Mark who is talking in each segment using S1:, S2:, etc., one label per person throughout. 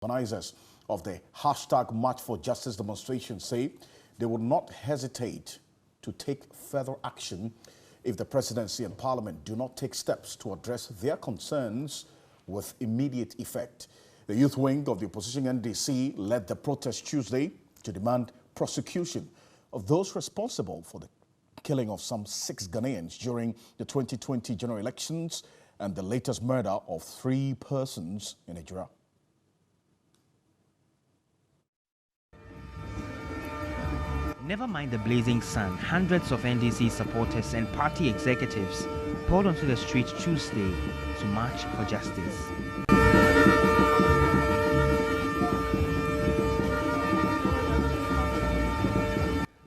S1: Organizers of the hashtag March for Justice demonstration say they will not hesitate to take further action if the presidency and parliament do not take steps to address their concerns with immediate effect. The youth wing of the opposition NDC led the protest Tuesday to demand prosecution of those responsible for the killing of some 6 Ghanaians during the 2020 general elections and the latest murder of 3 persons in Nigeria.
S2: Never mind the blazing sun, hundreds of NDC supporters and party executives poured onto the street Tuesday to march for justice.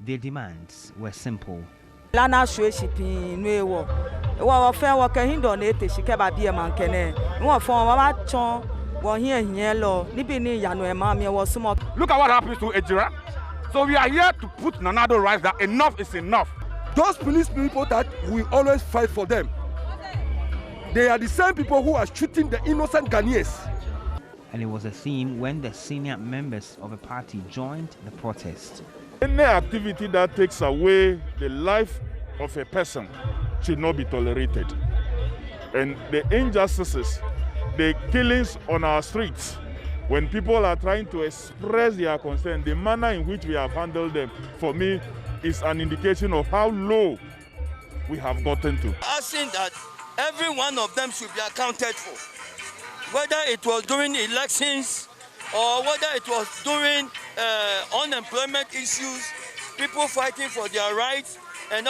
S2: Their demands were simple.
S3: Look at what happens to Ejira. So we are here to put Nanado right that enough is enough.
S4: Those police people that we always fight for them, they are the same people who are shooting the innocent Ghanaians.
S2: And it was a theme when the senior members of a party joined the protest.
S5: Any activity that takes away the life of a person should not be tolerated. And the injustices, the killings on our streets, when people are trying to express their concern, the manner in which we have handled them, for me, is an indication of how low we have gotten to.
S6: Asking that every one of them should be accounted for, whether it was during elections or whether it was during unemployment issues, people fighting for their rights, and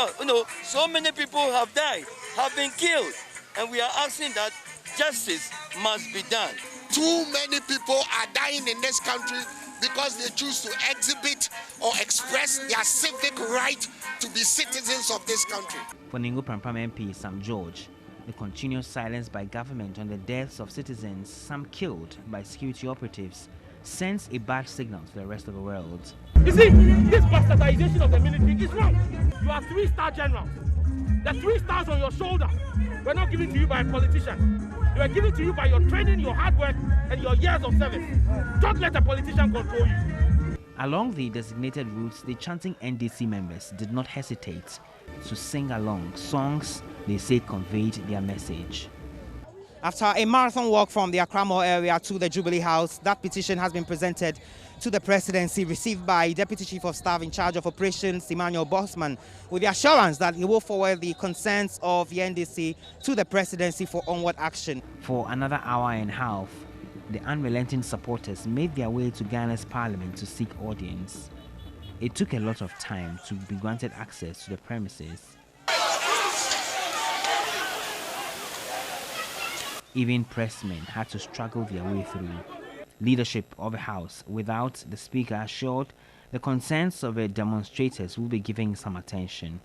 S6: so many people have died, have been killed, and we are asking that justice must be done.
S7: Too many people are dying in this country because they choose to exhibit or express their civic right to be citizens of this country.
S2: For Ningo Prampram MP Sam George, the continuous silence by government on the deaths of citizens, some killed by security operatives, sends a bad signal to the rest of the world.
S8: You see, this bastardization of the military is wrong. You are 3-star generals. The 3 stars on your shoulder were not given to you by a politician. They were given to you by your training, your hard work, and your years of service. Don't let a politician control you.
S2: Along the designated routes, the chanting NDC members did not hesitate to sing along songs they say conveyed their message.
S9: After a marathon walk from the Accra Mall area to the Jubilee House, that petition has been presented to the presidency, received by Deputy Chief of Staff in charge of operations, Emmanuel Bosman, with the assurance that he will forward the concerns of the NDC to the presidency for onward action.
S2: For another hour and a half, the unrelenting supporters made their way to Ghana's parliament to seek audience. It took a lot of time to be granted access to the premises. Even pressmen had to struggle their way through. Leadership of the House, without the Speaker, assured the concerns of the demonstrators will be given some attention.